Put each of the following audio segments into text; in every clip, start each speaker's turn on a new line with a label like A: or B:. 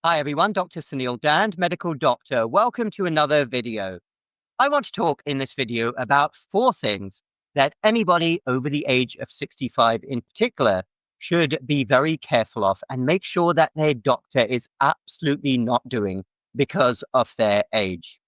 A: Hi everyone, Dr. Suneel Dhand, medical doctor. Welcome to another video. I want to talk in this video about 4 things that anybody over the age of 65 in particular should be very careful of and make sure that their doctor is absolutely not doing because of their age.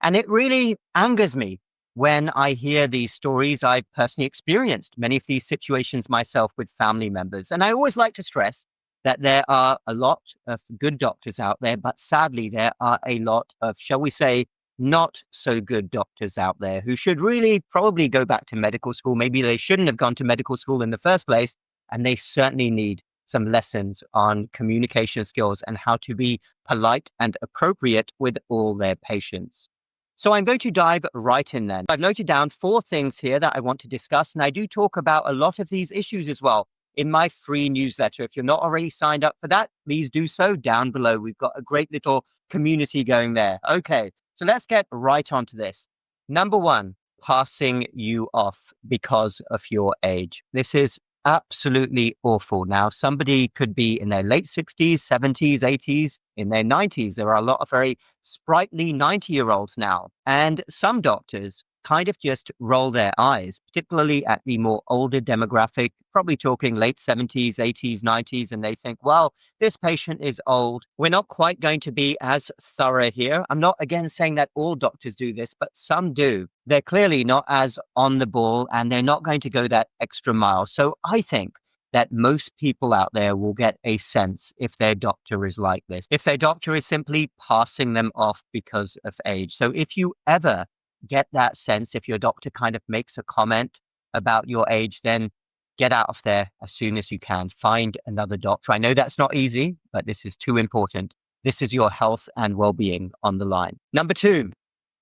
A: And it really angers me when I hear these stories. I've personally experienced many of these situations myself with family members. And I always like to stress that there are a lot of good doctors out there, but sadly, there are a lot of, shall we say, not so good doctors out there who should really probably go back to medical school. Maybe they shouldn't have gone to medical school in the first place, and they certainly need some lessons on communication skills and how to be polite and appropriate with all their patients. So I'm going to dive right in then. I've noted down 4 things here that I want to discuss, and I do talk about a lot of these issues as well in my free newsletter. If you're not already signed up for that, please do so down below. We've got a great little community going there. Okay, so let's get right onto this. Number 1, passing you off because of your age. This is absolutely awful. Now, somebody could be in their late 60s, 70s, 80s, in their 90s. There are a lot of very sprightly 90-year-olds now. And some doctors kind of just roll their eyes, particularly at the more older demographic, probably talking late 70s, 80s, 90s, and they think, well, this patient is old. We're not quite going to be as thorough here. I'm not, again, saying that all doctors do this, but some do. They're clearly not as on the ball, and they're not going to go that extra mile. So I think that most people out there will get a sense if their doctor is like this, if their doctor is simply passing them off because of age. So if you ever get that sense, if your doctor kind of makes a comment about your age, then get out of there as soon as you can. Find another doctor. I know that's not easy, but this is too important. This is your health and well-being on the line. Number 2,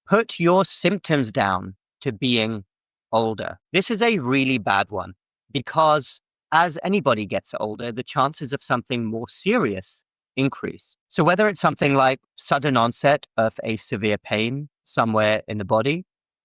A: put your symptoms down to being older. This is a really bad one because as anybody gets older, the chances of something more serious increase. So whether it's something like sudden onset of a severe pain somewhere in the body,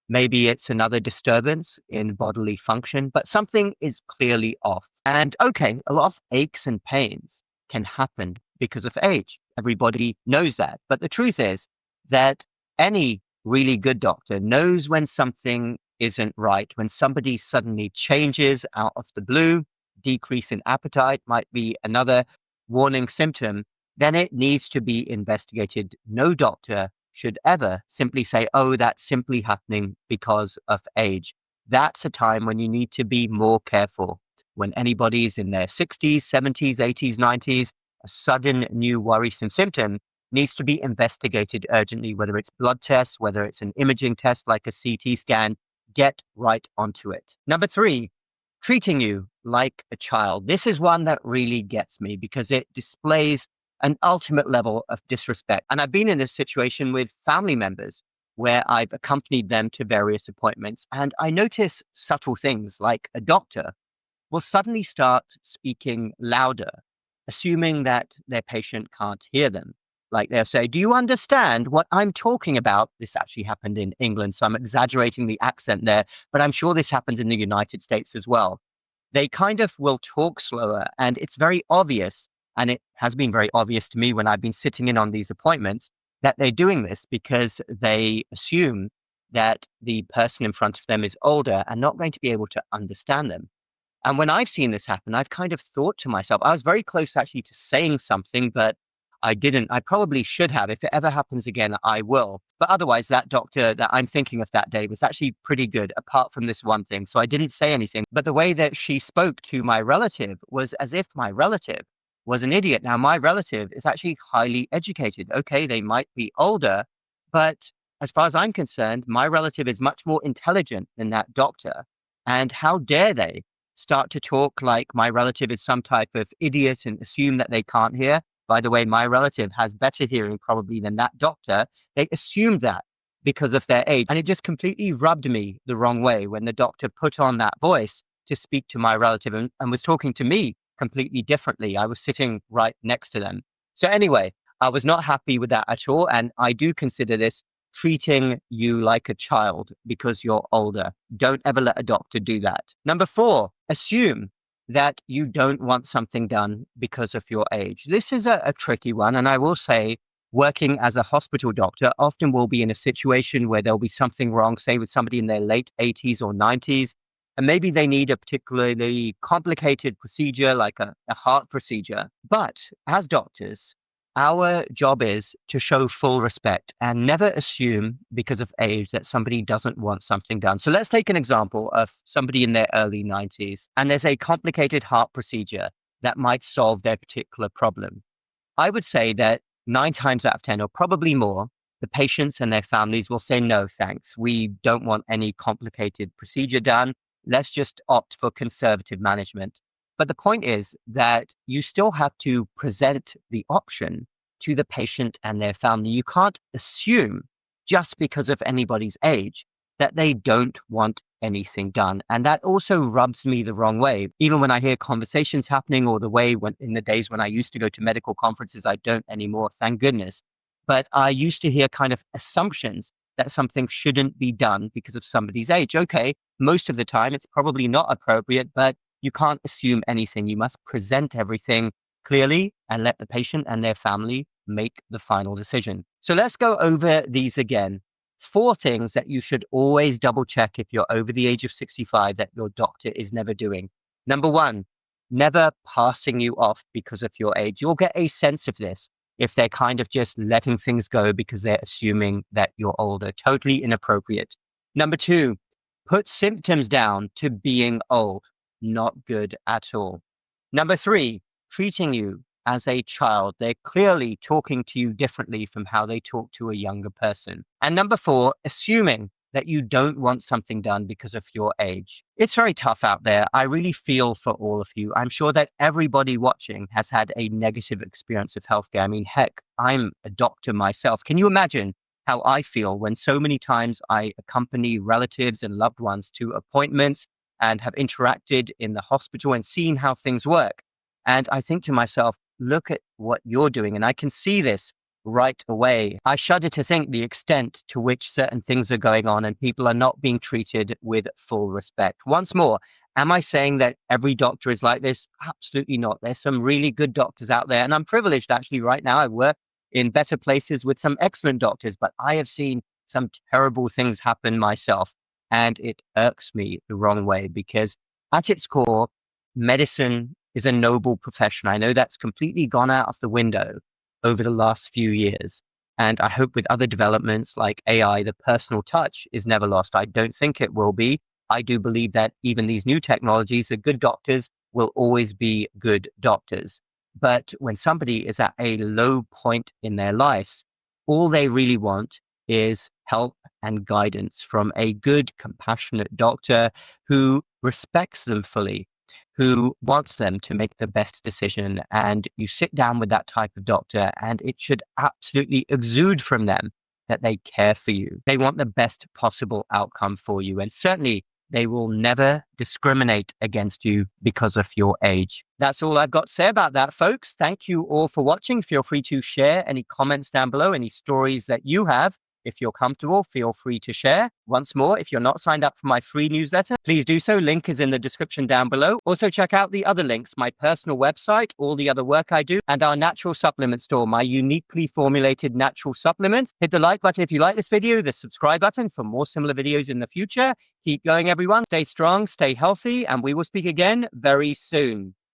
A: maybe it's another disturbance in bodily function, but something is clearly off. And okay, a lot of aches and pains can happen because of age. Everybody knows that. But the truth is that any really good doctor knows when something isn't right, when somebody suddenly changes out of the blue. Decrease in appetite might be another warning symptom. Then it needs to be investigated. No doctor should ever simply say, oh, that's simply happening because of age. That's a time when you need to be more careful. When anybody's in their 60s, 70s, 80s, 90s, a sudden new worrisome symptom needs to be investigated urgently, whether it's blood tests, whether it's an imaging test like a CT scan. Get right onto it. Number 3, treating you like a child. This is one that really gets me because it displays an ultimate level of disrespect. And I've been in this situation with family members where I've accompanied them to various appointments. And I notice subtle things like a doctor will suddenly start speaking louder, assuming that their patient can't hear them. Like they'll say, do you understand what I'm talking about? This actually happened in England, so I'm exaggerating the accent there, but I'm sure this happens in the United States as well. They kind of will talk slower, and it's very obvious, and it has been very obvious to me when I've been sitting in on these appointments, that they're doing this because they assume that the person in front of them is older and not going to be able to understand them. And when I've seen this happen, I've kind of thought to myself, I was very close actually to saying something, but I didn't. I probably should have. If it ever happens again, I will. But otherwise, that doctor that I'm thinking of that day was actually pretty good, apart from this one thing. So I didn't say anything. But the way that she spoke to my relative was as if my relative was an idiot. Now, my relative is actually highly educated. Okay, they might be older, but as far as I'm concerned, my relative is much more intelligent than that doctor. And how dare they start to talk like my relative is some type of idiot and assume that they can't hear? By the way, my relative has better hearing probably than that doctor. They assumed that because of their age. And it just completely rubbed me the wrong way when the doctor put on that voice to speak to my relative and was talking to me completely differently. I was sitting right next to them. So anyway, I was not happy with that at all. And I do consider this treating you like a child because you're older. Don't ever let a doctor do that. Number 4, assume that you don't want something done because of your age. This is a tricky one. And I will say, working as a hospital doctor, often will be in a situation where there'll be something wrong, say with somebody in their late 80s or 90s, and maybe they need a particularly complicated procedure like a heart procedure. But as doctors, our job is to show full respect and never assume because of age that somebody doesn't want something done. So let's take an example of somebody in their early 90s and there's a complicated heart procedure that might solve their particular problem. I would say that 9 times out of 10, or probably more, the patients and their families will say, no, thanks. We don't want any complicated procedure done. Let's just opt for conservative management. But the point is that you still have to present the option to the patient and their family. You can't assume just because of anybody's age that they don't want anything done. And that also rubs me the wrong way. Even when I hear conversations happening or the way when in the days when I used to go to medical conferences, I don't anymore, thank goodness. But I used to hear kind of assumptions that something shouldn't be done because of somebody's age. Okay, most of the time it's probably not appropriate, but you can't assume anything. You must present everything clearly and let the patient and their family make the final decision. So let's go over these again. 4 things that you should always double check if you're over the age of 65 that your doctor is never doing. Number 1, never passing you off because of your age. You'll get a sense of this if they're kind of just letting things go because they're assuming that you're older. Totally inappropriate. Number 2, put symptoms down to being old. Not good at all. Number 3, treating you as a child. They're clearly talking to you differently from how they talk to a younger person. And number 4, assuming that you don't want something done because of your age. It's very tough out there. I really feel for all of you. I'm sure that everybody watching has had a negative experience of healthcare. I mean, heck, I'm a doctor myself. Can you imagine how I feel when so many times I accompany relatives and loved ones to appointments and have interacted in the hospital and seen how things work? And I think to myself, look at what you're doing. And I can see this right away. I shudder to think the extent to which certain things are going on and people are not being treated with full respect. Once more, am I saying that every doctor is like this? Absolutely not. There's some really good doctors out there. And I'm privileged actually right now. I work in better places with some excellent doctors, but I have seen some terrible things happen myself. And it irks me the wrong way because at its core, medicine is a noble profession. I know that's completely gone out of the window over the last few years. And I hope with other developments like AI, the personal touch is never lost. I don't think it will be. I do believe that even these new technologies, the good doctors will always be good doctors. But when somebody is at a low point in their lives, all they really want is help and guidance from a good, compassionate doctor who respects them fully, who wants them to make the best decision. And you sit down with that type of doctor and it should absolutely exude from them that they care for you. They want the best possible outcome for you. And certainly they will never discriminate against you because of your age. That's all I've got to say about that, folks. Thank you all for watching. Feel free to share any comments down below, any stories that you have. If you're comfortable, feel free to share. Once more, if you're not signed up for my free newsletter, please do so. Link is in the description down below. Also check out the other links, my personal website, all the other work I do, and our natural supplement store, my uniquely formulated natural supplements. Hit the like button if you like this video, the subscribe button for more similar videos in the future. Keep going, everyone. Stay strong, stay healthy, and we will speak again very soon.